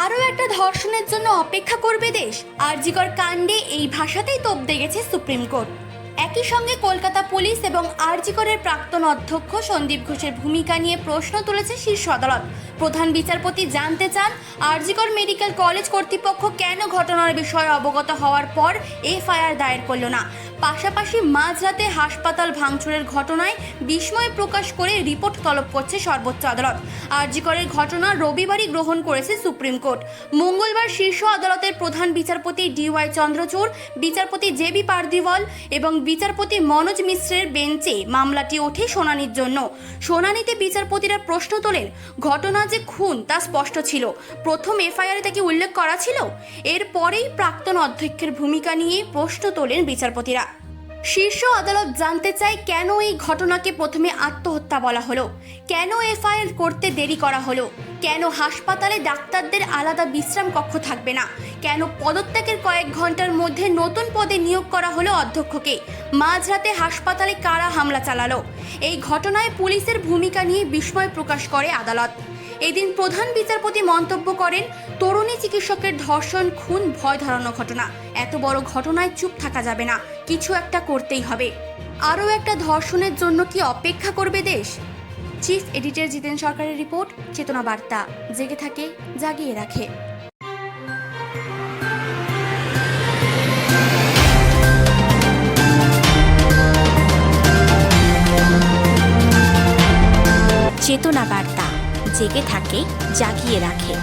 আরও একটা ধর্ষণের জন্য অপেক্ষা করবে দেশ। আরজিকর কাণ্ডে এই ভাষাতেই তোপ দেগেছে সুপ্রিম কোর্ট। একই সঙ্গে কলকাতা পুলিশ এবং আরজিকরের প্রাক্তন অধ্যক্ষ সন্দীপ ঘোষের ভূমিকা নিয়ে প্রশ্ন তুলেছে শীর্ষ আদালত। প্রধান বিচারপতি জানতে চান, আরজিকর মেডিকেল কলেজ কর্তৃপক্ষ কেন ঘটনার বিষয়ে অবগত হওয়ার পর এফআইআর দায়ের করল না। পাশাপাশি মাঝরাতে হাসপাতাল ভাঙচুরের ঘটনায় বিস্ময় প্রকাশ করে রিপোর্ট তলব করছে সর্বোচ্চ আদালত। আরজিকরের ঘটনা রবিবারই গ্রহণ করেছে সুপ্রিম কোর্ট। মঙ্গলবার শীর্ষ আদালতের প্রধান বিচারপতি ডিওয়াই চন্দ্রচূড়, বিচারপতি জেবি পারদিওয়াল এবং বিচারপতি মনোজ মিশ্রের বেঞ্চে মামলাটি ওঠে শুনানির জন্য। শুনানিতে বিচারপতিরা প্রশ্ন তোলেন, ঘটনা যে খুন তা স্পষ্ট ছিল, প্রথম এফআইআরে তাকে উল্লেখ করা ছিল। এরপরেই প্রাক্তন অধ্যক্ষের ভূমিকা নিয়ে প্রশ্ন তোলেন বিচারপতিরা। শীর্ষ আদালত জানতে চায়, কেন এই ঘটনাকে প্রথমে আত্মহত্যা বলা হলো, কেন এফআইআর করতে দেরি করা হলো, কেন হাসপাতালে ডাক্তারদের আলাদা বিশ্রাম কক্ষ থাকবে না, কেন পদত্যাগের কয়েক ঘন্টার মধ্যে নতুন পদে নিয়োগ করা হলো অধ্যক্ষকে, মাঝরাতে হাসপাতালে কারা হামলা চালালো। এই ঘটনায় পুলিশের ভূমিকা নিয়ে বিস্ময় প্রকাশ করে আদালত। এদিন প্রধান বিচারপতি মন্তব্য করেন, তরুণী চিকিৎসকের ধর্ষণ, খুন ভয় ধরানো ঘটনা, এত বড় ঘটনায় চুপ থাকা যাবে না, কিছু একটা করতেই হবে। আরও একটা ধর্ষণের জন্য কি অপেক্ষা করবে দেশ? চিফ এডিটর জিতেন সরকারের রিপোর্ট, চেতনা বার্তা, জেগে থাকে, জাগিয়ে রাখে। চেতনা বার্তা, জেগে থাকে, জাগিয়ে রাখে।